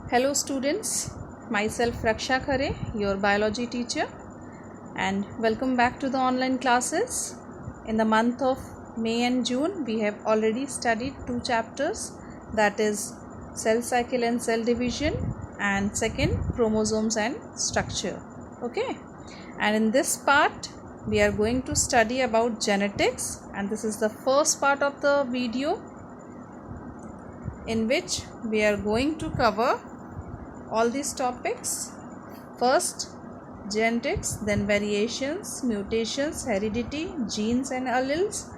Hello students, myself Raksha Khare, your biology teacher, and welcome back to the online classes. In the month of May and June, we have already studied two chapters, that is cell cycle and cell division, and second chromosomes and structure. Okay, and in this part we are going to study about genetics, and this is the first part of the video in which we are going to cover all these topics. First genetics, then variations, mutations, heredity, genes and alleles,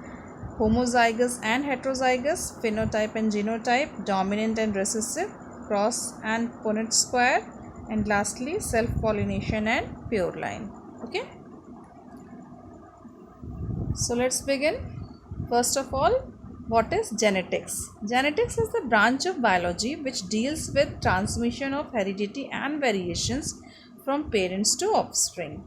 homozygous and heterozygous, phenotype and genotype, dominant and recessive, cross and Punnett square, and lastly self-pollination and pure line. Okay, so let's begin. First of all, what is genetics? Genetics is the branch of biology which deals with transmission of heredity and variations from parents to offspring.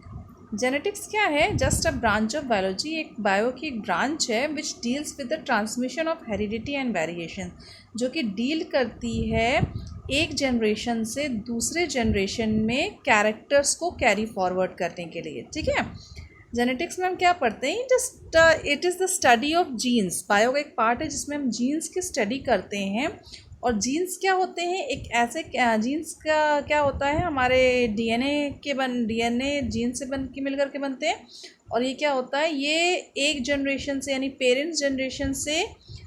Genetics क्या है? Just a branch of biology, एक bio की एक branch है which deals with the transmission of heredity and variation, जो कि deal करती है एक जनरेशन से दूसरे जनरेशन में कैरेक्टर्स को कैरी फॉरवर्ड करने के लिए. ठीक है, जेनेटिक्स में हम क्या पढ़ते हैं? Just it is the study of genes. Bio का एक पार्ट है जिसमें हम जीन्स की स्टडी करते हैं. और जीन्स क्या होते हैं? एक ऐसे जीन्स का क्या होता है, हमारे डीएनए जीन से मिल करके बनते हैं. और ये क्या होता है, ये एक जनरेशन से यानी पेरेंट्स जनरेशन से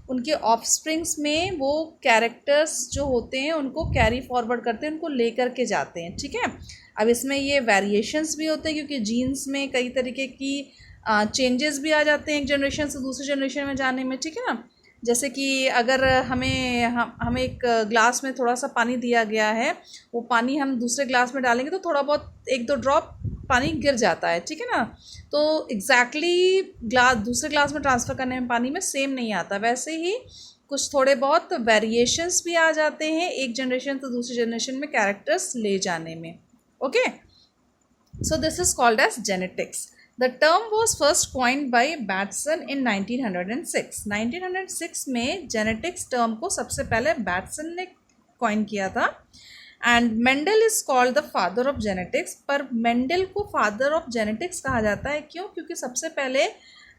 उनके ऑफस्प्रिंग्स में वो कैरेक्टर्स जो होते हैं उनको कैरी फॉरवर्ड करते हैं, उनको ले करके जाते हैं. ठीक है, अब इसमें ये वेरिएशंस भी होते हैं क्योंकि जीन्स में कई तरीके की चेंजेस भी आ जाते हैं एक जनरेशन से दूसरे जनरेशन में जाने में. ठीक है ना, जैसे कि अगर हमें एक ग्लास में थोड़ा सा पानी दिया गया है, वो पानी हम दूसरे ग्लास में डालेंगे तो थोड़ा बहुत एक दो ड्रॉप पानी गिर जाता है. ठीक है ना, तो एग्जैक्टली दूसरे ग्लास में ट्रांसफ़र करने में पानी में सेम नहीं आता. वैसे ही कुछ थोड़े बहुत वेरिएशंस भी आ जाते हैं एक जनरेशन से दूसरी जनरेशन में कैरेक्टर्स ले जाने में. Okay, so this is called as genetics. The term was first coined by Batson in 1906. 1906 में genetics term को सबसे पहले बैटसन ने coin किया था. And Mendel is called the father of genetics. पर मेंडल को father of genetics कहा जाता है. क्यों? क्योंकि सबसे पहले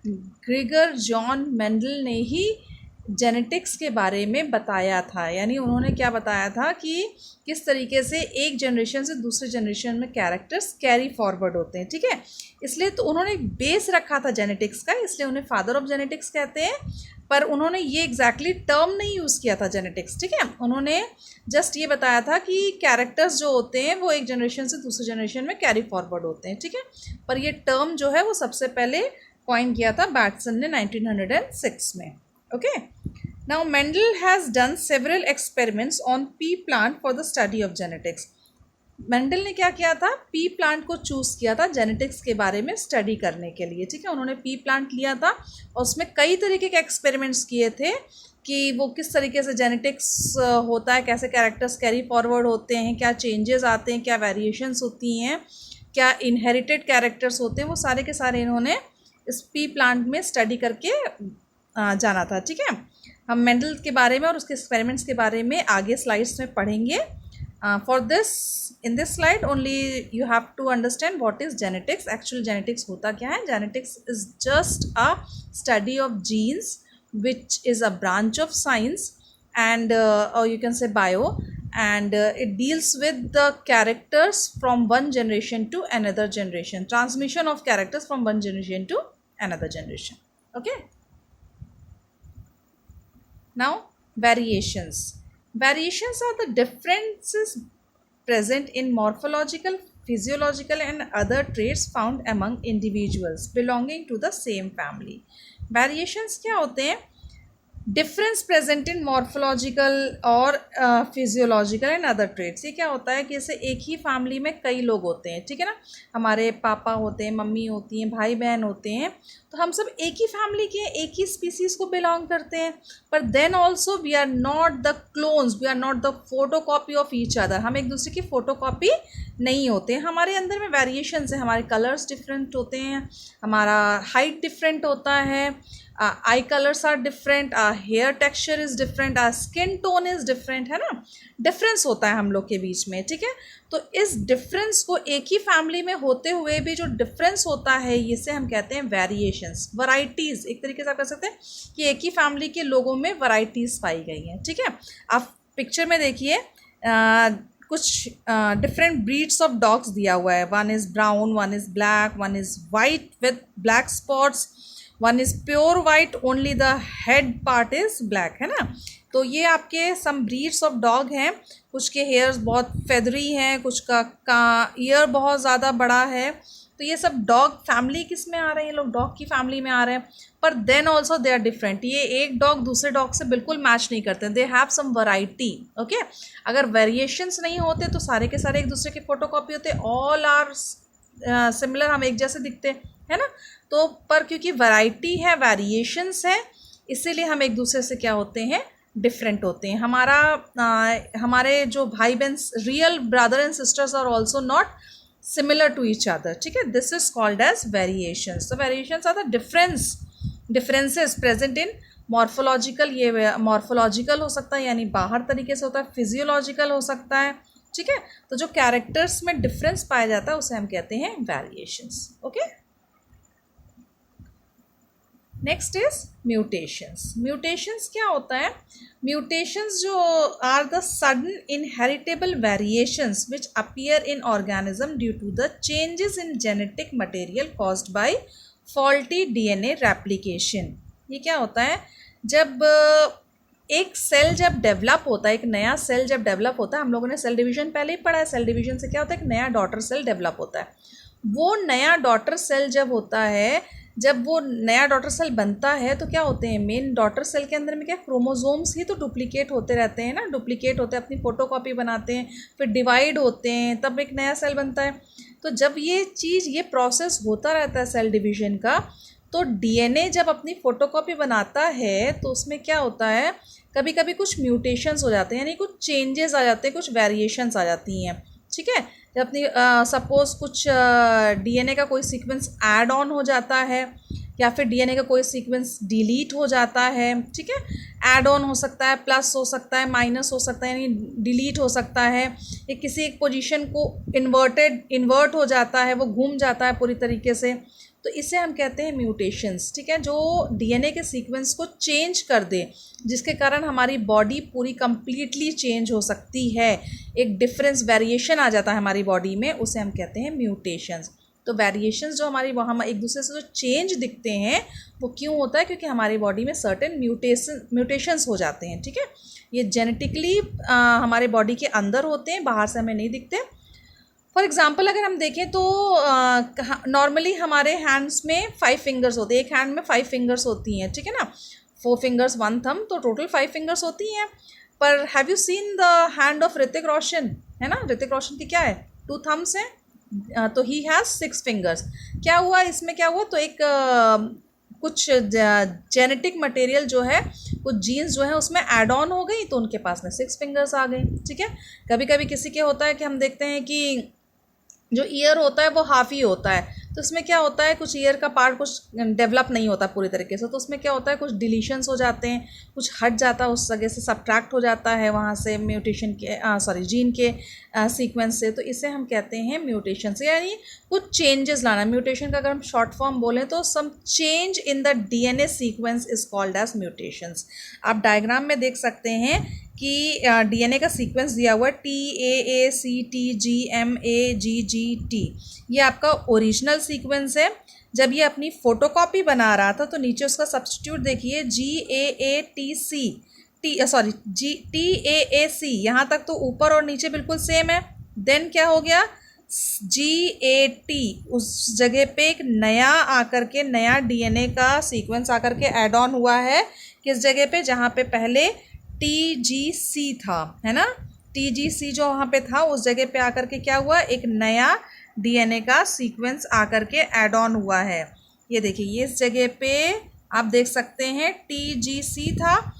ग्रेगर जॉन मेंडल ने ही जेनेटिक्स के बारे में बताया था. यानी उन्होंने क्या बताया था कि किस तरीके से एक जनरेशन से दूसरे जनरेशन में कैरेक्टर्स कैरी फॉरवर्ड होते हैं. ठीक है, इसलिए तो उन्होंने बेस रखा था जेनेटिक्स का, इसलिए उन्हें फादर ऑफ जेनेटिक्स कहते हैं. पर उन्होंने ये एग्जैक्टली टर्म नहीं यूज़ किया था जेनेटिक्स. ठीक है, उन्होंने जस्ट ये बताया था कि कैरेक्टर्स जो होते हैं वो एक जनरेशन से दूसरे जनरेशन में कैरी फॉरवर्ड होते हैं. ठीक है, पर ये टर्म जो है वो सबसे पहले कॉइन किया था बैटसन ने 1906 में. Okay, now Mendel has done several experiments on pea plant for the study of genetics. Mendel ने क्या किया था? पी प्लांट को चूज़ किया था जेनेटिक्स के बारे में स्टडी करने के लिए. ठीक है, उन्होंने पी प्लांट लिया था और उसमें कई तरीके के एक्सपेरिमेंट्स किए थे कि वो किस तरीके से जेनेटिक्स होता है, कैसे कैरेक्टर्स कैरी फॉरवर्ड होते हैं, क्या चेंजेस आते हैं, क्या वेरिएशंस होती हैं, क्या इनहेरिटेड कैरेक्टर्स होते हैं, वो सारे के सारे इन्होंने इस पी प्लांट में स्टडी करके जाना था. ठीक है, हम मेंडल के बारे में और उसके एक्सपेरिमेंट्स के बारे में आगे स्लाइड्स में पढ़ेंगे. For this in this slide only you have to understand what is genetics. Actual genetics होता क्या है? Genetics is just a study of genes which is a branch of science and or you can say bio, and it deals with the characters from one generation to another generation, transmission of characters from one generation to another generation. Okay, now variations. Variations are the differences present in morphological, physiological and other traits found among individuals belonging to the same family. Variations क्या होते हैं? Difference present in morphological और physiological and other traits. ये क्या होता है कि जैसे एक ही फैमिली में कई लोग होते हैं. ठीक है ना, हमारे पापा होते हैं, मम्मी होती हैं, भाई बहन होते हैं, तो हम सब एक ही फैमिली के, एक ही स्पीसीज़ को बिलोंग करते हैं. पर then also we are not the clones, we are not the photo copy of each other. हम एक दूसरे की फ़ोटो कॉपी नहीं होते हैं. हमारे अंदर में वेरिएशंस है, हमारे कलर्स डिफरेंट होते हैं, हमारा हाइट डिफरेंट होता है, eye colours are different, hair texture is different, skin tone is different, है ना, डिफरेंस होता है हम लोग के बीच में, ठीक है। तो इस डिफरेंस को एक ही फैमिली में होते हुए भी जो डिफरेंस होता है इसे हम कहते हैं वेरिएशंस, वैरायटीज़। एक तरीके से आप कह सकते हैं कि एक ही फैमिली के लोगों में वैरायटीज़ पाई गई हैं, ठीक है। आप पिक्चर में देखिए कुछ डिफरेंट ब्रीड्स ऑफ डॉग्स दिया हुआ है। One is brown, one is black, one is white with black spots, one is pure white, only the head part is black, है ना। तो ये आपके सम ब्रीड्स ऑफ डॉग हैं। कुछ के हेयर्स बहुत फेदरी हैं, कुछ का ईयर बहुत ज़्यादा बड़ा है। तो ये सब डॉग फैमिली किस में आ रहे हैं, लोग डॉग की फैमिली में आ रहे हैं। पर then also they are different. ये एक डॉग दूसरे डॉग से बिल्कुल मैच नहीं करते, they have some variety, okay. अगर वेरिएशंस नहीं होते तो सारे के सारे एक दूसरे के फोटोकॉपी होते, ऑल आर सिमिलर, हम एक जैसे दिखते, है ना। तो पर क्योंकि वैरायटी है, वेरिएशंस है, इसीलिए हम एक दूसरे से क्या होते हैं, डिफरेंट होते हैं। हमारे जो भाई बहन, real brother and sisters are also not similar to each other, ठीक है। This is called as variations. तो variations are the differences present in morphological. ये मॉर्फोलॉजिकल हो सकता है, यानी बाहर तरीके से होता है, फिजियोलॉजिकल हो सकता है, ठीक है। तो जो कैरेक्टर्स में डिफरेंस पाया जाता है उसे हम कहते हैं variations, okay. Next is mutations. Mutations क्या होता है? म्यूटेशंस जो are the sudden inheritable variations which appear in organism due to the changes in genetic material caused by faulty DNA replication. ये क्या होता है? जब एक सेल जब डेवलप होता है, एक नया सेल जब डेवलप होता है, हम लोगों ने सेल डिवीजन पहले ही पढ़ा है। सेल डिवीजन से क्या होता है? एक नया डॉटर सेल डेवलप होता है। वो नया डॉटर सेल जब होता है, जब वो नया डॉटर सेल बनता है तो क्या होते हैं, मेन डॉटर सेल के अंदर में क्या, क्रोमोसोम्स ही तो डुप्लीकेट होते रहते हैं ना, डुप्लीकेट होते हैं, अपनी फोटोकॉपी बनाते हैं, फिर डिवाइड होते हैं, तब एक नया सेल बनता है। तो जब ये प्रोसेस होता रहता है सेल डिवीजन का, तो डीएनए जब अपनी फोटोकॉपी बनाता है तो उसमें क्या होता है, कभी कभी कुछ म्यूटेशंस हो जाते हैं, यानी कुछ चेंजेस आ जाते हैं, कुछ वेरिएशंस आ जाती हैं, ठीक है। जब अपनी सपोज़ कुछ डीएनए का कोई सीक्वेंस ऐड ऑन हो जाता है, या फिर डीएनए का कोई सीक्वेंस डिलीट हो जाता है, ठीक है। ऐड ऑन हो सकता है, प्लस हो सकता है, माइनस हो सकता है, यानी डिलीट हो सकता है, या किसी एक पोजीशन को इन्वर्ट हो जाता है, वो घूम जाता है पूरी तरीके से, तो इसे हम कहते हैं म्यूटेशंस, ठीक है। जो डीएनए के सीक्वेंस को चेंज कर दे, जिसके कारण हमारी बॉडी पूरी कंप्लीटली चेंज हो सकती है, एक डिफरेंस वेरिएशन आ जाता है हमारी बॉडी में, उसे हम कहते हैं म्यूटेशंस। तो वेरिएशंस जो हमारी वहाँ एक दूसरे से जो चेंज दिखते हैं वो क्यों होता है? क्योंकि हमारी बॉडी में सर्टेन म्यूटेशंस हो जाते हैं, ठीक है। ये जेनेटिकली हमारे बॉडी के अंदर होते हैं, बाहर से हमें नहीं दिखते। फॉर एग्जाम्पल अगर हम देखें तो नॉर्मली हमारे हैंड्स में 5 फिंगर्स होते हैं, एक हैंड में 5 फिंगर्स होती हैं, ठीक है ना, 4 फिंगर्स 1 थंब, तो टोटल 5 फिंगर्स होती हैं। पर have you seen the hand of Hrithik Roshan, है ना, ऋतिक रोशन की क्या है, 2 थम्ब्स हैं, तो ही हैज़ 6 फिंगर्स। क्या हुआ इसमें, क्या हुआ, तो एक कुछ जेनेटिक मटेरियल जो है, कुछ जीन्स जो है उसमें ऐड ऑन हो गई, तो उनके पास में 6 फिंगर्स आ गई, ठीक है। कभी कभी किसी के होता है कि हम देखते हैं कि जो ईयर होता है वो हाफ ही होता है, तो उसमें क्या होता है, कुछ ईयर का पार्ट कुछ डेवलप नहीं होता पूरी तरीके से, तो उसमें क्या होता है, कुछ डिलीशंस हो जाते हैं, कुछ हट जाता है उस जगह से, सब्ट्रैक्ट हो जाता है वहाँ से म्यूटेशन के जीन के सीक्वेंस से, तो इसे हम कहते हैं म्यूटेशंस, यानी कुछ चेंजेस लाना। म्यूटेशन का अगर हम शॉर्ट फॉर्म बोलें तो some change in the DNA sequence is called as mutations. आप डायग्राम में देख सकते हैं कि डीएनए का सीक्वेंस दिया हुआ है TAACTGMAGGT, ये आपका ओरिजिनल सीक्वेंस है। जब ये अपनी फोटोकॉपी बना रहा था तो नीचे उसका सब्स्टिट्यूट देखिए TAAC, यहाँ तक तो ऊपर और नीचे बिल्कुल सेम है। देन क्या हो गया, GAT, उस जगह पे एक नया आकर के, नया डीएनए का सीक्वेंस आकर के ऐड ऑन हुआ है, किस जगह पे, जहाँ पे पहले TGC था, है ना, TGC जो वहाँ पे था उस जगह पे आकर के क्या हुआ, एक नया डीएनए का सीक्वेंस आकर के ऐड ऑन हुआ है। ये देखिए, ये इस जगह पे आप देख सकते हैं TGC था,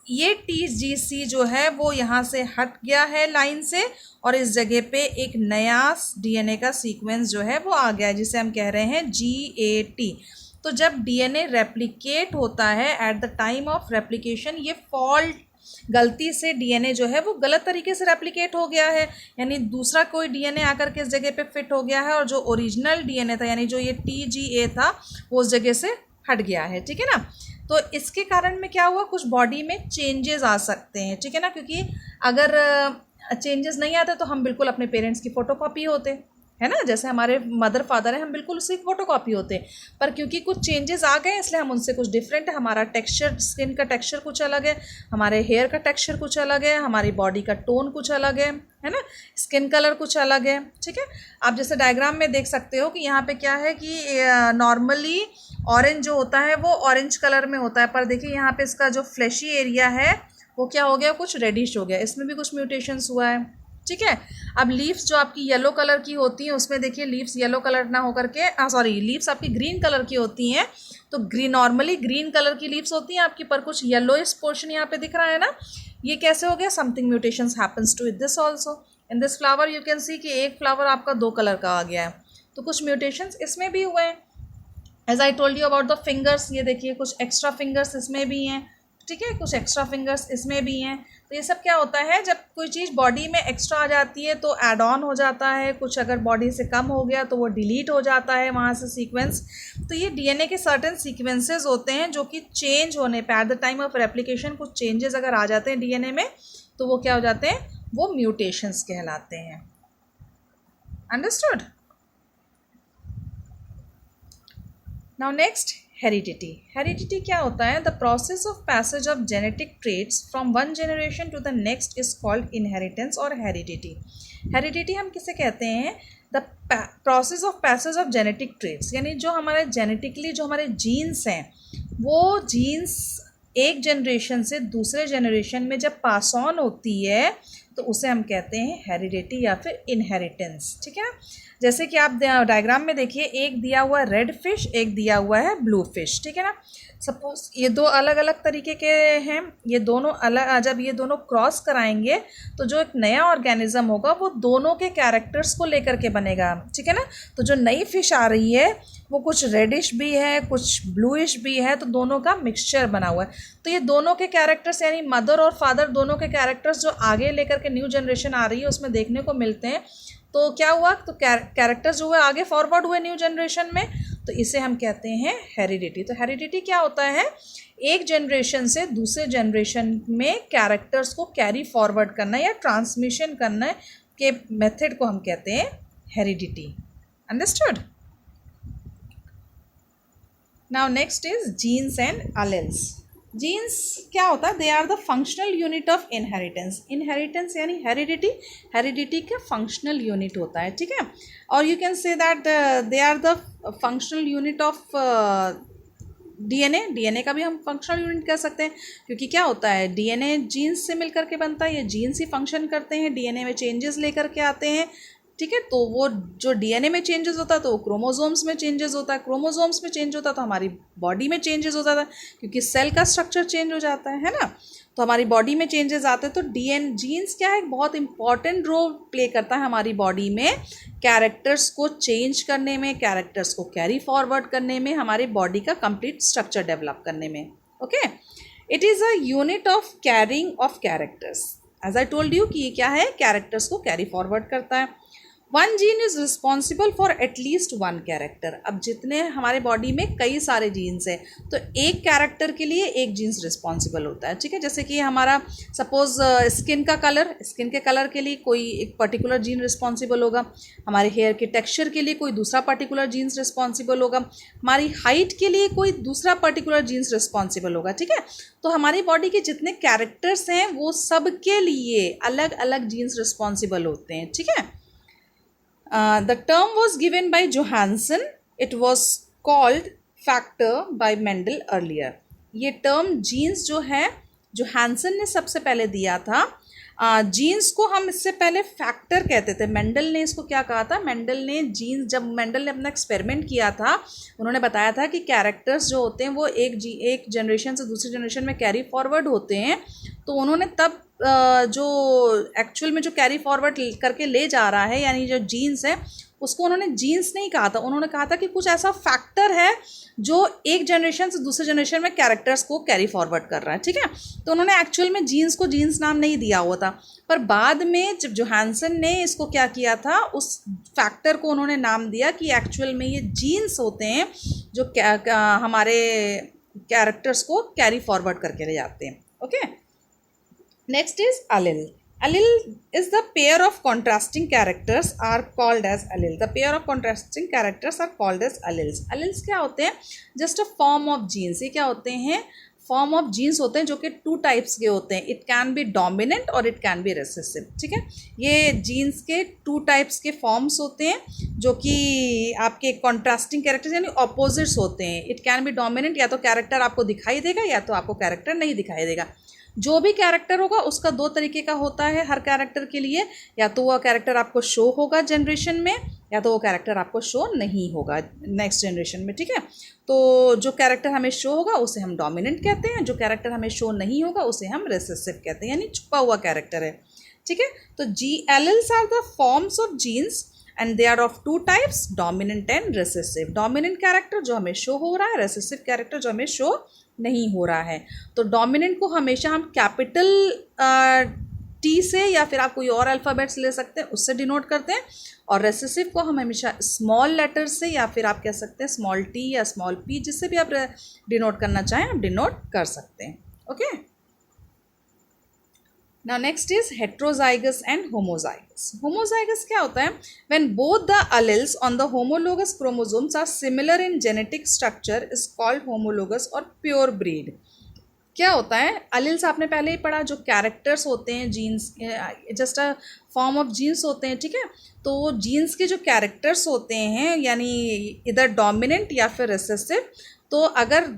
ये TGC जो है वो यहाँ से हट गया है लाइन से, और इस जगह पे एक नया डीएनए का सीक्वेंस जो है वो आ गया है, जिसे हम कह रहे हैं GAT। तो जब डीएनए रेप्लिकेट होता है at the time of replication, ये फॉल्ट गलती से डीएनए जो है वो गलत तरीके से रेप्लिकेट हो गया है, यानी दूसरा कोई डीएनए आकर के इस जगह पे फिट हो गया है और जो ओरिजिनल डीएनए था यानी जो ये TGA था वो उस जगह से हट गया है, ठीक है ना। तो इसके कारण में क्या हुआ, कुछ बॉडी में चेंजेस आ सकते हैं, ठीक है ना, क्योंकि अगर चेंजेस नहीं आते तो हम बिल्कुल अपने पेरेंट्स की फ़ोटोकॉपी होते, है ना, जैसे हमारे मदर फादर है हम बिल्कुल उसकी फ़ोटोकॉपी होते, पर क्योंकि कुछ चेंजेस आ गए इसलिए हम उनसे कुछ डिफरेंट है। हमारा टेक्सचर, स्किन का टेक्सचर कुछ अलग है, हमारे हेयर का टेक्सचर कुछ अलग है, हमारी बॉडी का टोन कुछ अलग है ना, स्किन कलर कुछ अलग है, ठीक है। आप जैसे डायग्राम में देख सकते हो कि यहाँ पे क्या है कि नॉर्मली ऑरेंज जो होता है वो ऑरेंज कलर में होता है, पर देखिए यहाँ पे इसका जो फ्लैशी एरिया है वो क्या हो गया, कुछ रेडिश हो गया, इसमें भी कुछ म्यूटेशंस हुआ है, ठीक है। अब लीव्स जो आपकी येलो कलर की होती हैं उसमें देखिए लीव्स येलो कलर ना होकर के लीव्स आपकी ग्रीन कलर की होती हैं, तो नॉर्मली ग्रीन कलर की लीव्स होती हैं आपकी, पर कुछ येलोइश पोर्शन यहाँ पे दिख रहा है ना, ये कैसे हो गया, something mutations happens to this also. In this flower you can see कि एक फ्लावर आपका 2 कलर का आ गया है, तो कुछ म्यूटेशंस इसमें भी हुए हैं। As I told you about the fingers, ये देखिए कुछ एक्स्ट्रा फिंगर्स इसमें भी हैं, ठीक है, कुछ एक्स्ट्रा फिंगर्स इसमें भी हैं। तो ये सब क्या होता है, जब कोई चीज़ बॉडी में एक्स्ट्रा आ जाती है तो ऐड ऑन हो जाता है, कुछ अगर बॉडी से कम हो गया तो वो डिलीट हो जाता है वहाँ से सीक्वेंस। तो ये डीएनए के सर्टेन सीक्वेंसेस होते हैं जो कि चेंज होने पे at the time of replication कुछ चेंजेस अगर आ जाते हैं डीएनए में तो वो क्या हो जाते हैं, वो म्यूटेशंस कहलाते हैं। Understood. Now next, heredity. Heredity क्या होता है, the process of passage of genetic traits from one generation to the next is called inheritance और हेरिडिटी। हेरिडिटी हम किसे कहते हैं, the process of passage of genetic traits, यानी जो हमारे जेनेटिकली जो हमारे जीन्स हैं वो जीन्स एक जनरेशन से दूसरे जनरेशन में जब पास ऑन होती है तो उसे हम कहते हैं हेरिडिटी या फिर इनहेरिटेंस, ठीक है ना। जैसे कि आप डायग्राम में देखिए, एक दिया हुआ है रेड फिश, एक दिया हुआ है ब्लू फिश, ठीक है ना। सपोज ये दो अलग अलग तरीके के हैं, ये दोनों अलग, जब ये दोनों क्रॉस कराएंगे तो जो एक नया ऑर्गेनिज्म होगा वो दोनों के कैरेक्टर्स को लेकर के बनेगा, ठीक है ना। तो जो नई फिश आ रही है वो कुछ रेडिश भी है, कुछ ब्लूइश भी है, तो दोनों का मिक्सचर बना हुआ है। तो ये दोनों के कैरेक्टर्स यानी मदर और फादर दोनों के कैरेक्टर्स जो आगे लेकर के न्यू जनरेशन आ रही है उसमें देखने को मिलते हैं। तो क्या हुआ, तो कैरेक्टर्स जो है आगे फॉरवर्ड हुए न्यू जनरेशन में, तो इसे हम कहते हैं हेरिडिटी। तो हेरिडिटी क्या होता है, एक जनरेशन से दूसरे जनरेशन में कैरेक्टर्स को कैरी फॉरवर्ड करना या ट्रांसमिशन करना के मेथड को हम कहते हैं heredity. Understood. Now next is genes and alleles. Genes क्या होता है, they are the functional unit of inheritance. Inheritance यानी हेरिडिटी, हेरिडिटी का फंक्शनल यूनिट होता है, ठीक है। और you can say that they are the functional unit of DNA. DNA का भी हम फंक्शनल यूनिट कह सकते हैं, क्योंकि क्या होता है, डीएनए जीन्स से मिलकर के बनता है, ये जीन्स ही फंक्शन करते हैं, डीएनए में चेंजेस लेकर के आते हैं, ठीक है। तो वो जो डीएनए में चेंजेस होता है तो वो क्रोमोसोम्स में चेंजेस होता है, क्रोमोसोम्स में चेंज होता है तो हमारी बॉडी में चेंजेस होता था, क्योंकि सेल का स्ट्रक्चर चेंज हो जाता है ना, तो हमारी बॉडी में चेंजेस आते हैं। तो जीन्स क्या है, बहुत इंपॉर्टेंट रोल प्ले करता है हमारी बॉडी में, कैरेक्टर्स को चेंज करने में, कैरेक्टर्स को कैरी फॉरवर्ड करने में, हमारी बॉडी का कंप्लीट स्ट्रक्चर डेवलप करने में। Okay, it is a unit of carrying of characters. As I told you कि ये क्या है, कैरेक्टर्स को कैरी फॉरवर्ड करता है। One gene is responsible for at least one character. अब जितने हमारे बॉडी में कई सारे जीन्स हैं तो एक कैरेक्टर के लिए एक जीन्स रिस्पॉन्सिबल होता है, ठीक है। जैसे कि हमारा सपोज स्किन का कलर, स्किन के कलर के लिए कोई एक पर्टिकुलर जीन रिस्पॉन्सिबल होगा, हमारे हेयर के टेक्सचर के लिए कोई दूसरा पर्टिकुलर जीन्स रिस्पॉन्सिबल होगा, हमारी हाइट के लिए कोई दूसरा पर्टिकुलर जीन्स रिस्पॉन्सिबल होगा, ठीक है। तो हमारी बॉडी के जितने कैरेक्टर्स हैं वो सब के लिए अलग अलग जीन्स रिस्पॉन्सिबल होते हैं, ठीक है। The term was given by Johansen. It was called factor by Mendel earlier. ये term genes जो है जोहानसन ने सबसे पहले दिया था। जीन्स को हम इससे पहले फैक्टर कहते थे। मेंडल ने इसको क्या कहा था, मेंडल ने जीन्स, जब मेंडल ने अपना एक्सपेरिमेंट किया था उन्होंने बताया था कि कैरेक्टर्स जो होते हैं वो एक जनरेशन से दूसरी जनरेशन में कैरी फॉरवर्ड होते हैं, तो उन्होंने तब जो एक्चुअल में जो कैरी फॉरवर्ड करके ले जा रहा है, यानी जो जीन्स है, उसको उन्होंने जीन्स नहीं कहा था, उन्होंने कहा था कि कुछ ऐसा फैक्टर है जो एक जनरेशन से दूसरे जनरेशन में कैरेक्टर्स को कैरी फॉरवर्ड कर रहा है, ठीक है। तो उन्होंने एक्चुअल में जीन्स को जीन्स नाम नहीं दिया हुआ था, पर बाद में जब जोहानसन ने इसको क्या किया था, उस फैक्टर को उन्होंने नाम दिया कि एक्चुअल में ये जीन्स होते हैं जो हमारे कैरेक्टर्स को कैरी फॉरवर्ड करके ले जाते हैं। Okay, next is allele. Allele is the pair of contrasting characters are called as allele. The pair of contrasting characters are called as alleles. Alleles क्या होते हैं? Just a form of genes. ये क्या होते हैं? फॉर्म ऑफ जीन्स होते हैं जो कि 2 टाइप्स के होते हैं. इट कैन बी डोमिनेंट और इट कैन बी रेसेसिव, ठीक है. ये जीन्स के 2 टाइप्स के फॉर्म्स होते हैं जो कि आपके कॉन्ट्रास्टिंग कैरेक्टर्स यानी ऑपोजिट्स होते हैं. इट कैन बी डोमिनेंट, या तो कैरेक्टर आपको दिखाई देगा या तो आपको कैरेक्टर नहीं दिखाई देगा. जो भी कैरेक्टर होगा उसका 2 तरीके का होता है हर कैरेक्टर के लिए. या तो वो कैरेक्टर आपको शो होगा जनरेशन में, या तो वो कैरेक्टर आपको शो नहीं होगा नेक्स्ट जनरेशन में, ठीक है. तो जो कैरेक्टर हमें शो होगा उसे हम डोमिनेंट कहते हैं, जो कैरेक्टर हमें शो नहीं होगा उसे हम रेसेसिव कहते हैं, यानी छुपा हुआ कैरेक्टर है, ठीक है. तो alleles are the forms of genes and they are of 2 types, dominant and recessive. Dominant character जो हमें शो हो रहा है, रेसेसिव कैरेक्टर जो हमें शो नहीं हो रहा है. तो डोमिनेंट को हमेशा हम कैपिटल टी से या फिर आप कोई और अल्फ़ाबेट्स ले सकते हैं उससे डिनोट करते हैं, और रेसेसिव को हम हमेशा स्मॉल लेटर से या फिर आप कह सकते हैं स्मॉल टी या स्मॉल पी, जिससे भी आप डिनोट करना चाहें आप डिनोट कर सकते हैं. Okay, now next is heterozygous and homozygous. Homozygous क्या होता है? When both the alleles on the homologous chromosomes are similar in genetic structure is called homologous और प्योर ब्रीड. क्या होता है? alleles आपने पहले ही पढ़ा, जो कैरेक्टर्स होते हैं genes, just a form of genes होते हैं, ठीक है. तो जीन्स के जो कैरेक्टर्स होते हैं यानी इधर डोमिनेंट या फिर रेसेसिव, तो अगर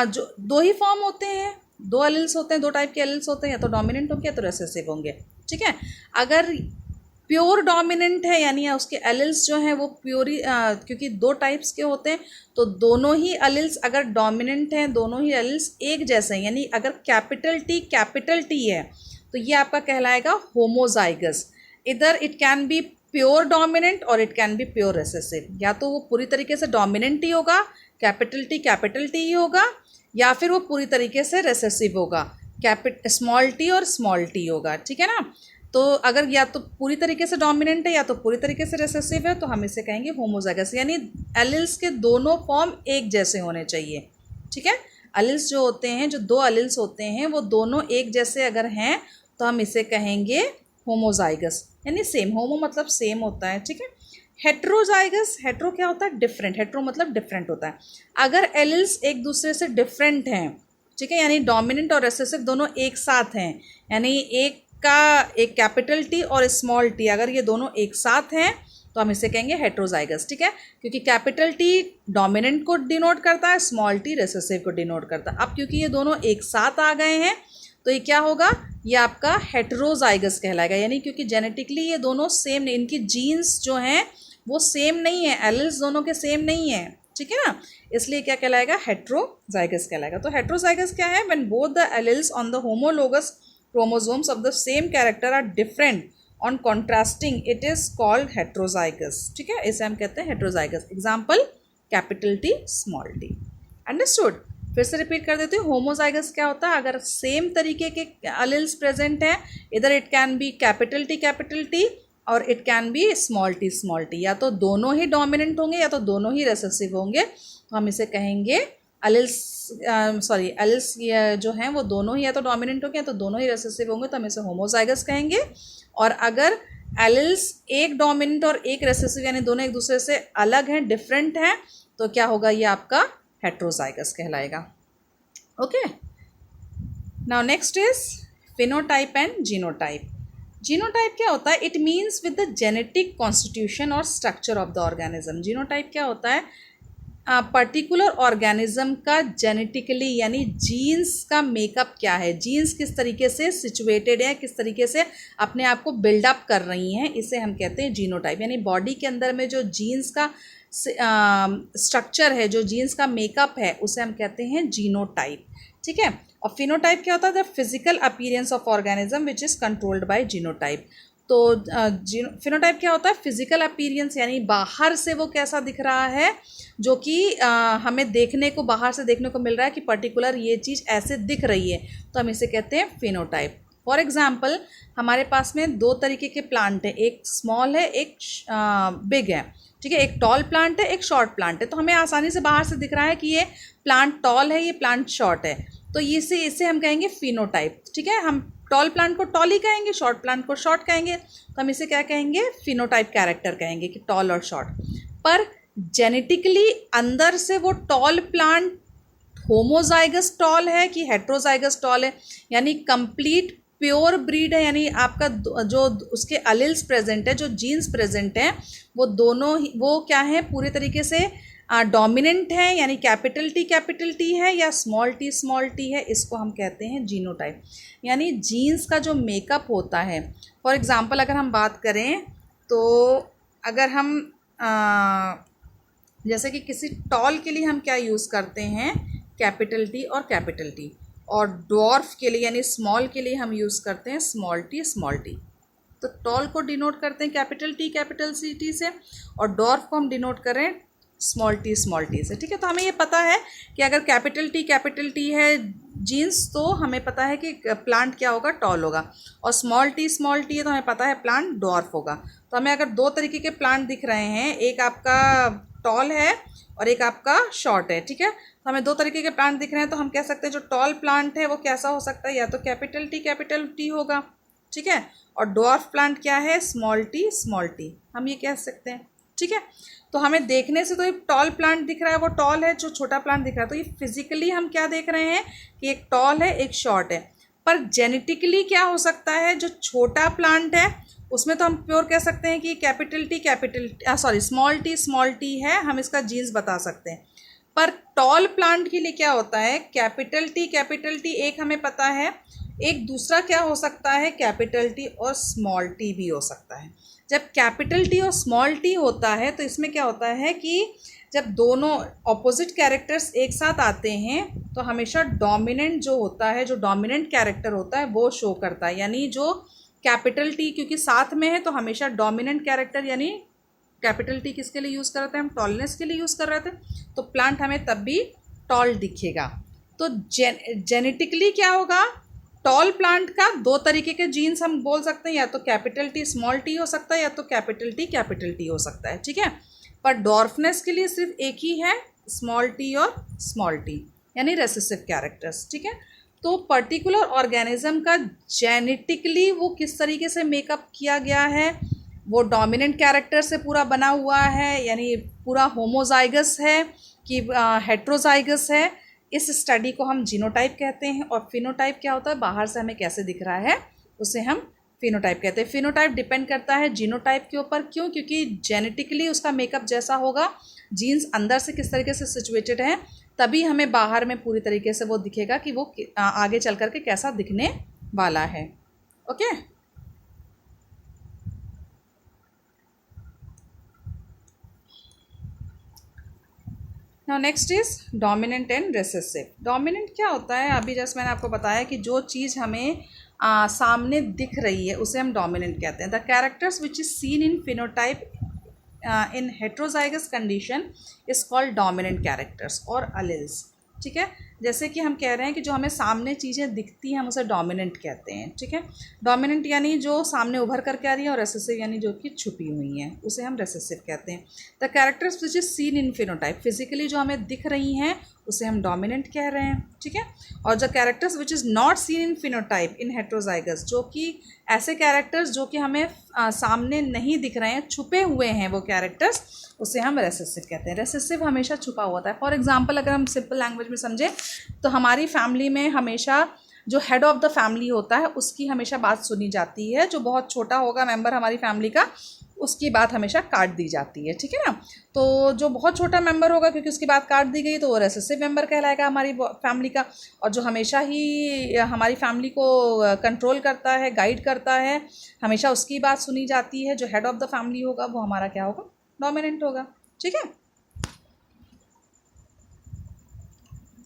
जो 2 ही फॉर्म होते हैं, 2 alleles होते हैं, 2 टाइप के alleles होते हैं, या तो डोमिनेंट होंगे या तो रेसेसिव होंगे, ठीक है. अगर प्योर डोमिनेंट है यानी उसके alleles जो हैं वो प्योरी, क्योंकि 2 टाइप्स के होते हैं तो दोनों ही alleles अगर डोमिनेंट हैं, दोनों ही alleles एक जैसे हैं, यानी अगर कैपिटल टी है तो ये आपका कहलाएगा होमोजाइगस. इधर it can be pure dominant और it can be pure recessive. या तो वो पूरी तरीके से डोमिनेंट ही होगा, कैपिटल टी ही होगा, या फिर वो पूरी तरीके से रेसेसिव होगा, स्मॉल टी और स्मॉल टी होगा, ठीक है ना. तो अगर या तो पूरी तरीके से डोमिनेंट है या तो पूरी तरीके से रेसेसिव है तो हम इसे कहेंगे होमोजाइगस, यानी alleles के दोनों फॉर्म एक जैसे होने चाहिए, ठीक है. alleles जो होते हैं, जो 2 alleles होते हैं वो दोनों एक जैसे अगर हैं तो हम इसे कहेंगे होमोजाइगस, यानी सेम. होमो मतलब सेम होता है, ठीक है. हेट्रोजाइगस, हेट्रो क्या होता है? डिफरेंट. हेट्रो मतलब डिफरेंट होता है. अगर alleles एक दूसरे से डिफरेंट हैं, ठीक है, यानी डोमिनेंट और रेसेसिव दोनों एक साथ हैं, यानी एक कैपिटल टी और स्मॉल टी अगर ये दोनों एक साथ हैं तो हम इसे कहेंगे हेट्रोजाइगस, ठीक है. क्योंकि कैपिटल टी डोमिनेंट को डिनोट करता है, स्मॉल टी रेसेसिव को डिनोट करता है. अब क्योंकि ये दोनों एक साथ आ गए हैं तो ये क्या होगा? ये आपका हेट्रोजाइगस कहलाएगा, यानी क्योंकि जेनेटिकली ये दोनों सेम नहीं, इनकी जीन्स जो हैं वो सेम नहीं है, alleles दोनों के सेम नहीं है, ठीक है ना. इसलिए क्या कहलाएगा? हेट्रोजाइगस कहलाएगा. तो हेट्रोजाइगस क्या है? When both the alleles on the homologous chromosomes of the same character are different on contrasting, it is called heterozygous, ठीक है. इसे हम कहते हैं heterozygous. Example capital T small T. Understood? फिर से रिपीट कर देती हूँ. होमोजाइगस क्या होता है? अगर सेम तरीके के alleles प्रेजेंट हैं, इधर it can be capital T और it can be small T, या तो दोनों ही डोमिनेंट होंगे या तो दोनों ही रेसेसिव होंगे, तो हम इसे कहेंगे alleles जो हैं वो दोनों ही या तो डोमिनेंट होंगे या तो दोनों ही रेसेसिव होंगे, तो हम इसे होमोजाइगस कहेंगे. और अगर alleles एक डोमिनेंट और एक रेसेसिव यानी दोनों एक दूसरे से अलग हैं, डिफरेंट हैं, तो क्या होगा? ये आपका हेट्रोजाइगस कहलाएगा. Okay, now next is phenotype and genotype. Genotype क्या होता है? It means with the genetic constitution और structure of the organism. Genotype क्या होता है? पर्टिकुलर ऑर्गेनिज्म का जेनेटिकली यानी जीन्स का मेकअप क्या है, जीन्स किस तरीके से सिचुएटेड है, किस तरीके से अपने आप को बिल्डअप कर रही हैं, इसे हम कहते हैं जीनोटाइप. यानी बॉडी के अंदर में जो जीन्स का स्ट्रक्चर है, जो जीन्स का मेकअप है, उसे हम कहते हैं जीनोटाइप, ठीक है. और फिनोटाइप क्या होता है? The physical appearance of organism which is controlled by genotype. तो फिनोटाइप क्या होता है? फिजिकल अपीयरेंस, यानी बाहर से वो कैसा दिख रहा है, जो कि हमें देखने को, बाहर से देखने को मिल रहा है कि पर्टिकुलर ये चीज़ ऐसे दिख रही है, तो हम इसे कहते हैं फिनोटाइप। फॉर एग्जाम्पल, हमारे पास में दो तरीके के प्लांट है, एक स्मॉल है, एक बिग है, ठीक है। एक टॉल प्लांट है, एक शॉर्ट प्लांट है। तो हमें आसानी से बाहर से दिख रहा है कि ये प्लांट टॉल है, ये प्लांट शॉर्ट है, तो इसे हम कहेंगे फिनोटाइप, ठीक है। हम टॉल प्लांट को टॉल ही कहेंगे, शॉर्ट प्लांट को शॉर्ट कहेंगे, तो हम इसे क्या कहेंगे? फिनोटाइप कैरेक्टर कहेंगे कि टॉल और शॉर्ट। पर जेनेटिकली अंदर से वो टॉल प्लांट होमोजाइगस टॉल है कि हेट्रोजाइगस टॉल है, यानी कंप्लीट प्योर ब्रीड है, यानी आपका जो उसके अलिल्स प्रेजेंट है, जो जीन्स प्रेजेंट हैं, वो दोनों ही वो क्या है? पूरे तरीके से डोमिनेंट है, यानी कैपिटल टी है या स्मॉल टी है, इसको हम कहते हैं जीनोटाइप। यानी जीन्स का जो मेकअप होता है, फॉर एग्जांपल अगर हम बात करें तो अगर हम जैसे कि किसी टॉल के लिए हम क्या यूज़ करते हैं? कैपिटल टी और कैपिटल टी, और डॉर्फ के लिए यानी स्मॉल के लिए हम यूज़ करते हैं स्मॉल टी। तो टॉल को डिनोट करते हैं कैपिटल टी से, और डॉर्फ को हम डिनोट करें स्मॉल टी से, ठीक है। तो हमें ये पता है कि अगर कैपिटल टी है जीन्स, तो हमें पता है कि प्लांट क्या होगा? टॉल होगा, और स्मॉल टी है तो हमें पता है प्लांट डॉर्फ होगा। तो हमें अगर दो तरीके के प्लांट दिख रहे हैं, एक आपका टॉल है और एक आपका शॉर्ट है, ठीक है। तो हमें दो तरीके के प्लांट दिख रहे हैं, तो हम कह सकते हैं जो टॉल प्लांट है वो कैसा हो सकता है? या तो कैपिटल टी होगा, ठीक है, और डॉर्फ प्लांट क्या है? स्मॉल टी, हम ये कह सकते हैं, ठीक है। तो हमें देखने से तो एक टॉल प्लांट दिख रहा है, वो टॉल है, जो छोटा प्लांट दिख रहा है, तो ये फिजिकली हम क्या देख रहे हैं कि एक टॉल है, एक शॉर्ट है। पर जेनेटिकली क्या हो सकता है? जो छोटा प्लांट है उसमें तो हम प्योर कह सकते हैं कि स्मॉल टी है, हम इसका जीन्स बता सकते हैं। पर टॉल प्लांट के लिए क्या होता है? कैपिटल टी एक हमें पता है, एक दूसरा क्या हो सकता है? कैपिटल टी और स्मॉल टी भी हो सकता है। जब कैपिटल टी और स्मॉल टी होता है तो इसमें क्या होता है कि जब दोनों ऑपोजिट कैरेक्टर्स एक साथ आते हैं तो हमेशा डोमिनेंट जो होता है, जो डोमिनेंट कैरेक्टर होता है वो शो करता है। यानी जो कैपिटल टी क्योंकि साथ में है तो हमेशा डोमिनेंट कैरेक्टर, यानी कैपिटल टी किसके लिए यूज़ कर रहे थे? हम टॉलनेस के लिए यूज़ कर रहे थे, तो प्लांट हमें तब भी टॉल दिखेगा। तो जेनेटिकली क्या होगा? टॉल प्लांट का दो तरीके के जीन्स हम बोल सकते हैं, या तो कैपिटल टी स्मॉल टी हो सकता है, या तो कैपिटल टी हो सकता है, ठीक है। पर डॉर्फनेस के लिए सिर्फ एक ही है, स्मॉल टी और स्मॉल टी, यानी रेसेसिव कैरेक्टर्स, ठीक है। तो पर्टिकुलर ऑर्गेनिज्म का जेनेटिकली वो किस तरीके से मेकअप किया गया है, वो डोमिनेंट कैरेक्टर से पूरा बना हुआ है, यानी पूरा होमोजाइगस है कि हेट्रोजाइगस है, इस स्टडी को हम जीनोटाइप कहते हैं। और फिनोटाइप क्या होता है? बाहर से हमें कैसे दिख रहा है उसे हम फिनोटाइप कहते हैं। फिनोटाइप डिपेंड करता है जीनोटाइप के ऊपर, क्यों? क्योंकि जेनेटिकली उसका मेकअप जैसा होगा, जीन्स अंदर से किस तरीके से सिचुएटेड है, तभी हमें बाहर में पूरी तरीके से वो दिखेगा कि वो आगे चल करके कैसा दिखने वाला है। Okay, now next is dominant and recessive. Dominant क्या होता है? अभी जस्ट मैंने आपको बताया कि जो चीज़ हमें सामने दिख रही है उसे हम डोमिनेंट कहते हैं। The characters which is seen in phenotype in heterozygous condition is called dominant characters और अलिल्स, ठीक है। जैसे कि हम कह रहे हैं कि जो हमें सामने चीज़ें दिखती हैं हम उसे डोमिनेंट कहते हैं, ठीक है। डोमिनेंट यानी जो सामने उभर करके आ रही है, और रेसेसिव यानी जो कि छुपी हुई हैं, उसे हम रेसेसिव कहते हैं। The characters which is seen in phenotype, physically जो हमें दिख रही हैं उसे हम डोमिनेंट कह रहे हैं, ठीक है। और the characters which is not seen in phenotype in heterozygous, जो कि ऐसे कैरेक्टर्स जो कि हमें सामने नहीं दिख रहे हैं, छुपे हुए हैं वो कैरेक्टर्स, उसे हम रेसेसिव कहते हैं। रेसेसिव हमेशा छुपा हुआ है। फॉर एग्जांपल अगर हम सिंपल लैंग्वेज में समझें तो हमारी फैमिली में हमेशा जो हेड ऑफ़ द फैमिली होता है उसकी हमेशा बात सुनी जाती है। जो बहुत छोटा होगा मेंबर हमारी फैमिली का, उसकी बात हमेशा काट दी जाती है, ठीक है ना। तो जो बहुत छोटा मेंबर होगा क्योंकि उसकी बात काट दी गई तो वो रेसेसिव मेंबर कहलाएगा हमारी फैमिली का। और जो हमेशा ही हमारी फैमिली को कंट्रोल करता है, गाइड करता है, हमेशा उसकी बात सुनी जाती है, जो हेड ऑफ़ द फैमिली होगा वो हमारा क्या होगा? डोमिनेंट होगा, ठीक है।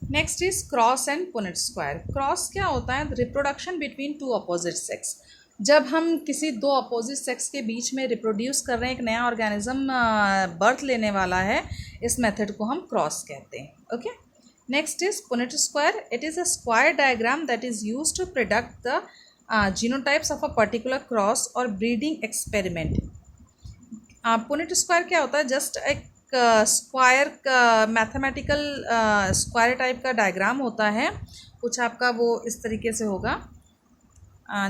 Next is cross and Punnett square. Cross क्या होता है? Reproduction between two opposite sex. जब हम किसी दो अपोजिट सेक्स के बीच में रिप्रोड्यूस कर रहे हैं, एक नया ऑर्गेनिज्म बर्थ लेने वाला है, इस मेथड को हम क्रॉस कहते हैं। Okay, next is Punnett square. It is a square diagram that is use to product the genotypes of a particular cross और ब्रीडिंग एक्सपेरिमेंट। पुनेट स्क्वायर क्या होता है? जस्ट एक स्क्वायर का मैथमेटिकल स्क्वायर टाइप का diagram होता है, कुछ आपका वो इस तरीके से होगा,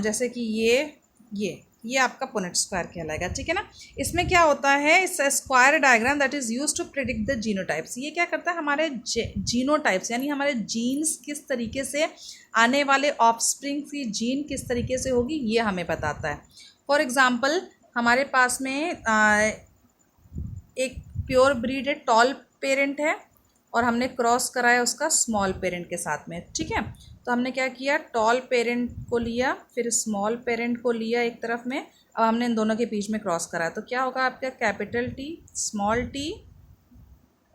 जैसे कि ये आपका पुनेट स्क्वायर कहलाएगा, ठीक है ना। इसमें क्या होता है? इस square diagram that is use to predict the genotypes. ये क्या करता है? हमारे जीनोटाइप्स यानी हमारे जीन्स किस तरीके से, आने वाले ऑफस्प्रिंग की जीन किस तरीके से होगी, ये हमें बताता है। फॉर एग्ज़ाम्पल, हमारे पास में एक प्योर ब्रीड है, टॉल पेरेंट है, और हमने क्रॉस कराया उसका स्मॉल पेरेंट के साथ में, ठीक है। तो हमने क्या किया? टॉल पेरेंट को लिया, फिर स्मॉल पेरेंट को लिया एक तरफ में, अब हमने इन दोनों के बीच में क्रॉस कराया, तो क्या होगा आपका? कैपिटल टी, स्मॉल टी,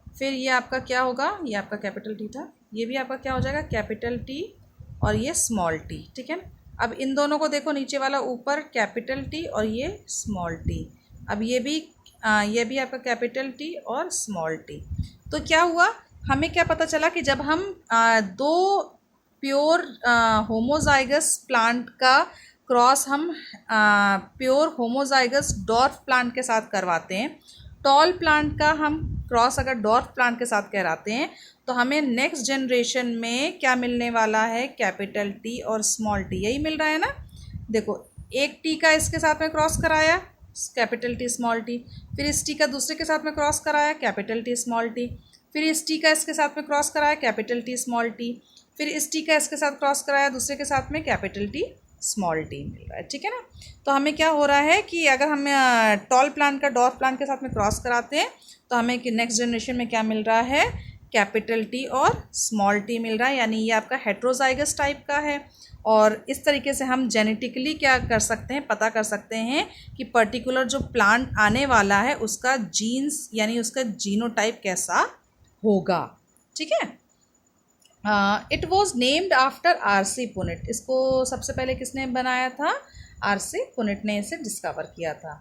फिर ये आपका क्या होगा? ये आपका कैपिटल टी था, ये भी आपका क्या हो जाएगा? कैपिटल टी, और ये स्मॉल टी, ठीक है। अब इन दोनों को देखो, नीचे वाला ऊपर कैपिटल टी और ये स्मॉल टी, अब ये भी आपका कैपिटल टी और स्मॉल टी। तो क्या हुआ? हमें क्या पता चला कि जब हम दो प्योर होमोजाइगस प्लांट का क्रॉस हम प्योर होमोजाइगस डॉर्फ प्लांट के साथ करवाते हैं, टॉल प्लांट का हम क्रॉस अगर डॉर्फ प्लांट के साथ कराते हैं, तो हमें नेक्स्ट जनरेशन में क्या मिलने वाला है? कैपिटल टी और स्मॉल टी, यही मिल रहा है ना। देखो, एक टी का इसके साथ में क्रॉस कराया, कैपिटल टी स्मॉल टी, फिर इस टी का दूसरे के साथ में क्रॉस कराया, कैपिटल टी स्मॉल टी, फिर इस टी का इसके साथ में क्रॉस कराया, कैपिटल टी स्मॉल टी, फिर इस टी का इसके साथ क्रॉस कराया दूसरे के साथ में, कैपिटल टी स्मॉल टी मिल रहा है, ठीक है ना। तो हमें क्या हो रहा है कि अगर हम टॉल प्लांट का डॉर्फ प्लांट के साथ में क्रॉस कराते हैं, तो हमें कि नेक्स्ट जनरेशन में क्या मिल रहा है? कैपिटल टी और स्मॉल टी मिल रहा है, यानी ये आपका हेट्रोजाइगस टाइप का है। और इस तरीके से हम जेनेटिकली क्या कर सकते हैं? पता कर सकते हैं कि पर्टिकुलर जो प्लांट आने वाला है उसका जीन्स यानी उसका जीनोटाइप कैसा होगा, ठीक है। It was named after RC. Punnett. इसको सबसे पहले किसने बनाया था? आर.सी. पुनेट ने इसे डिस्कवर किया था।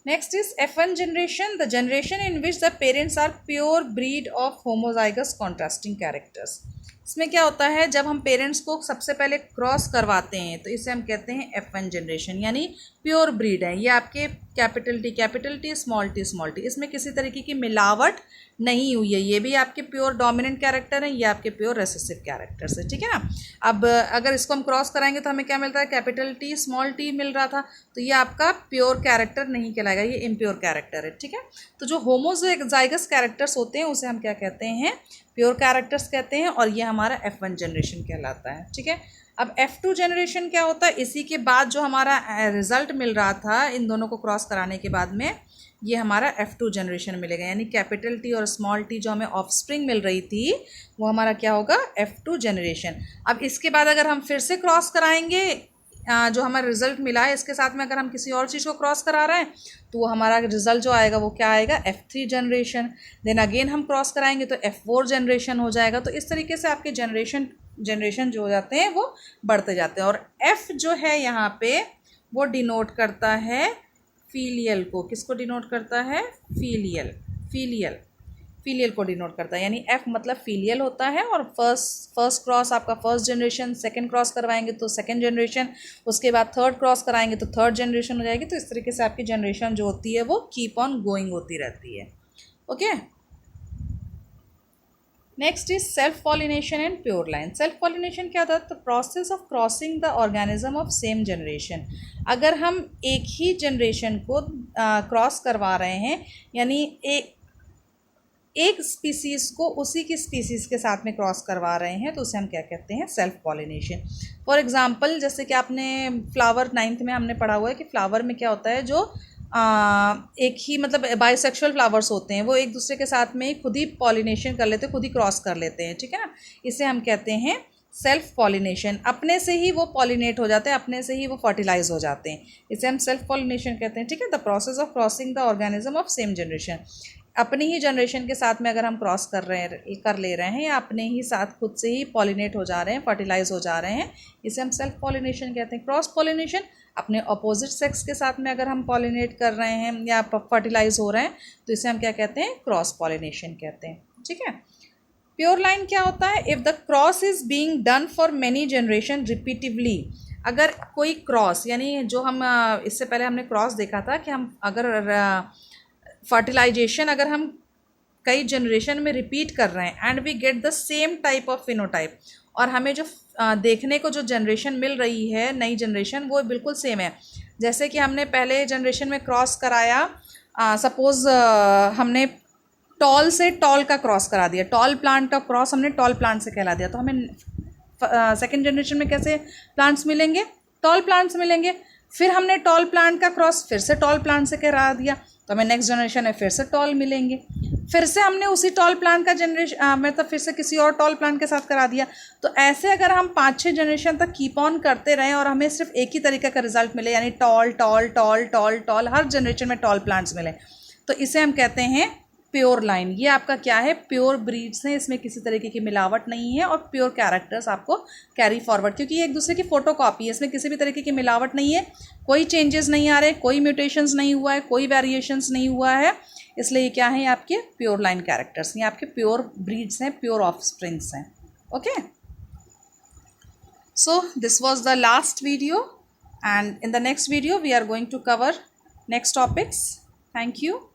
Next is F1 generation, the generation in which the parents are pure breed of homozygous contrasting characters. इसमें क्या होता है? जब हम पेरेंट्स को सबसे पहले क्रॉस करवाते हैं, तो इसे हम कहते हैं F1 जनरेशन, यानी प्योर ब्रीड है। ये आपके कैपिटल टी स्मॉल टी, इसमें किसी तरीके की मिलावट नहीं हुई है, ये भी आपके प्योर डोमिनेंट कैरेक्टर हैं, ये आपके प्योर रेसेसिव कैरेक्टर्स है, ठीक है ना। अब अगर इसको हम क्रॉस कराएंगे तो हमें क्या मिलता है? कैपिटल टी स्मॉल टी मिल रहा था, तो ये आपका प्योर कैरेक्टर नहीं कहलाएगा, ये इम्प्योर कैरेक्टर है, ठीक है। तो जो होमोजाइगस कैरेक्टर्स होते हैं उसे हम क्या कहते हैं? प्योर कैरेक्टर्स कहते हैं, और ये हमारा F1 जनरेशन कहलाता है, ठीक है। अब F2 जनरेशन क्या होता है? इसी के बाद जो हमारा रिजल्ट मिल रहा था इन दोनों को क्रॉस कराने के बाद में, ये हमारा F2 जनरेशन मिलेगा, यानी कैपिटल टी और स्मॉल टी जो हमें ऑफस्प्रिंग मिल रही थी वो हमारा क्या होगा? F2 generation. अब इसके बाद अगर हम फिर से क्रॉस कराएंगे, जो हमारा रिजल्ट मिला है इसके साथ में अगर हम किसी और चीज़ को क्रॉस करा रहे हैं, तो वो हमारा रिजल्ट जो आएगा वो क्या आएगा? F3 generation. देन अगेन हम क्रॉस कराएंगे तो F4 जनरेशन हो जाएगा। तो इस तरीके से आपके जनरेशन जो हो जाते हैं वो बढ़ते जाते हैं। और F जो है यहाँ पे वो डिनोट करता है फीलियल को। किसको डिनोट करता है? फीलियल को डिनोट करता है, यानी F मतलब फीलियल होता है। और फर्स्ट क्रॉस आपका फर्स्ट जनरेशन, सेकंड क्रॉस करवाएंगे तो सेकंड जनरेशन, उसके बाद थर्ड क्रॉस कराएंगे तो थर्ड जनरेशन हो जाएगी। तो इस तरीके से आपकी जनरेशन जो होती है वो कीप ऑन गोइंग होती रहती है। Okay, next is self pollination and pure line. Self pollination क्या होता है? तो process of crossing the organism of same generation. अगर हम एक ही जनरेशन को क्रॉस करवा रहे हैं, यानी एक स्पीसीज़ को उसी की स्पीसीज़ के साथ में क्रॉस करवा रहे हैं, तो उसे हम क्या कहते हैं? Self pollination. फॉर एग्जांपल, जैसे कि आपने फ्लावर 9th में हमने पढ़ा हुआ है कि फ्लावर में क्या होता है, जो एक ही मतलब बाइसेक्सुअल फ्लावर्स होते हैं वो एक दूसरे के साथ में खुद ही पॉलिनेशन कर लेते हैं, खुद ही क्रॉस कर लेते हैं, ठीक है ना। इसे हम कहते हैं सेल्फ पॉलिनेशन। अपने से ही वो पॉलिनेट हो जाते हैं, अपने से ही वो फर्टिलाइज हो जाते हैं, इसे हम सेल्फ पॉलिनेशन कहते हैं, ठीक है। The process of crossing the organism of same generation. अपनी ही जनरेशन के साथ में अगर हम क्रॉस कर ले रहे हैं या अपने ही साथ खुद से ही पॉलिनेट हो जा रहे हैं, फर्टिलाइज हो जा रहे हैं, इसे हम सेल्फ पॉलिनेशन कहते हैं। क्रॉस पॉलिनेशन अपने अपोजिट सेक्स के साथ में अगर हम पॉलिनेट कर रहे हैं या फर्टिलाइज हो रहे हैं तो इसे हम क्या कहते हैं, क्रॉस पॉलिनेशन कहते हैं। ठीक है। प्योर लाइन क्या होता है, if the cross is being done for many generation repetitively, अगर कोई क्रॉस यानी जो हम इससे पहले हमने क्रॉस देखा था कि हम अगर फर्टिलाइजेशन अगर हम कई जनरेशन में रिपीट कर रहे हैं and we get the same type of phenotype, और हमें जो देखने को जो जनरेशन मिल रही है नई जनरेशन वो बिल्कुल सेम है। जैसे कि हमने पहले जनरेशन में क्रॉस कराया, सपोज़ हमने टॉल से टॉल का क्रॉस करा दिया, टॉल प्लांट का क्रॉस हमने टॉल प्लांट से कहला दिया, तो हमें सेकेंड जनरेशन में कैसे प्लांट्स मिलेंगे, टॉल प्लांट्स मिलेंगे। फिर हमने टॉल प्लांट का क्रॉस फिर से टॉल प्लांट से करा दिया तो हमें नेक्स्ट जनरेशन में फिर से टॉल मिलेंगे। फिर से हमने उसी टॉल प्लांट का मतलब फिर से किसी और टॉल प्लांट के साथ करा दिया। तो ऐसे अगर हम 5-6 जनरेशन तक कीप ऑन करते रहें और हमें सिर्फ एक ही तरीके का रिजल्ट मिले, यानी tall tall tall tall tall, हर जनरेशन में टॉल प्लांट्स मिले, तो इसे हम कहते हैं प्योर लाइन। ये आपका क्या है, प्योर ब्रीड्स हैं, इसमें किसी तरीके की मिलावट नहीं है और प्योर कैरेक्टर्स आपको कैरी फॉरवर्ड, क्योंकि ये एक दूसरे की फ़ोटो कॉपी है, इसमें किसी भी तरीके की मिलावट नहीं है, कोई चेंजेस नहीं आ रहे, कोई म्यूटेशंस नहीं हुआ है, कोई वेरिएशंस नहीं हुआ है, इसलिए ये क्या है, आपके प्योर लाइन कैरेक्टर्स, ये आपके प्योर ब्रीड्स हैं, प्योर ऑफस्प्रिंग्स हैं। Okay, so this was the last video and in the next video we are going to cover next topics. Thank you.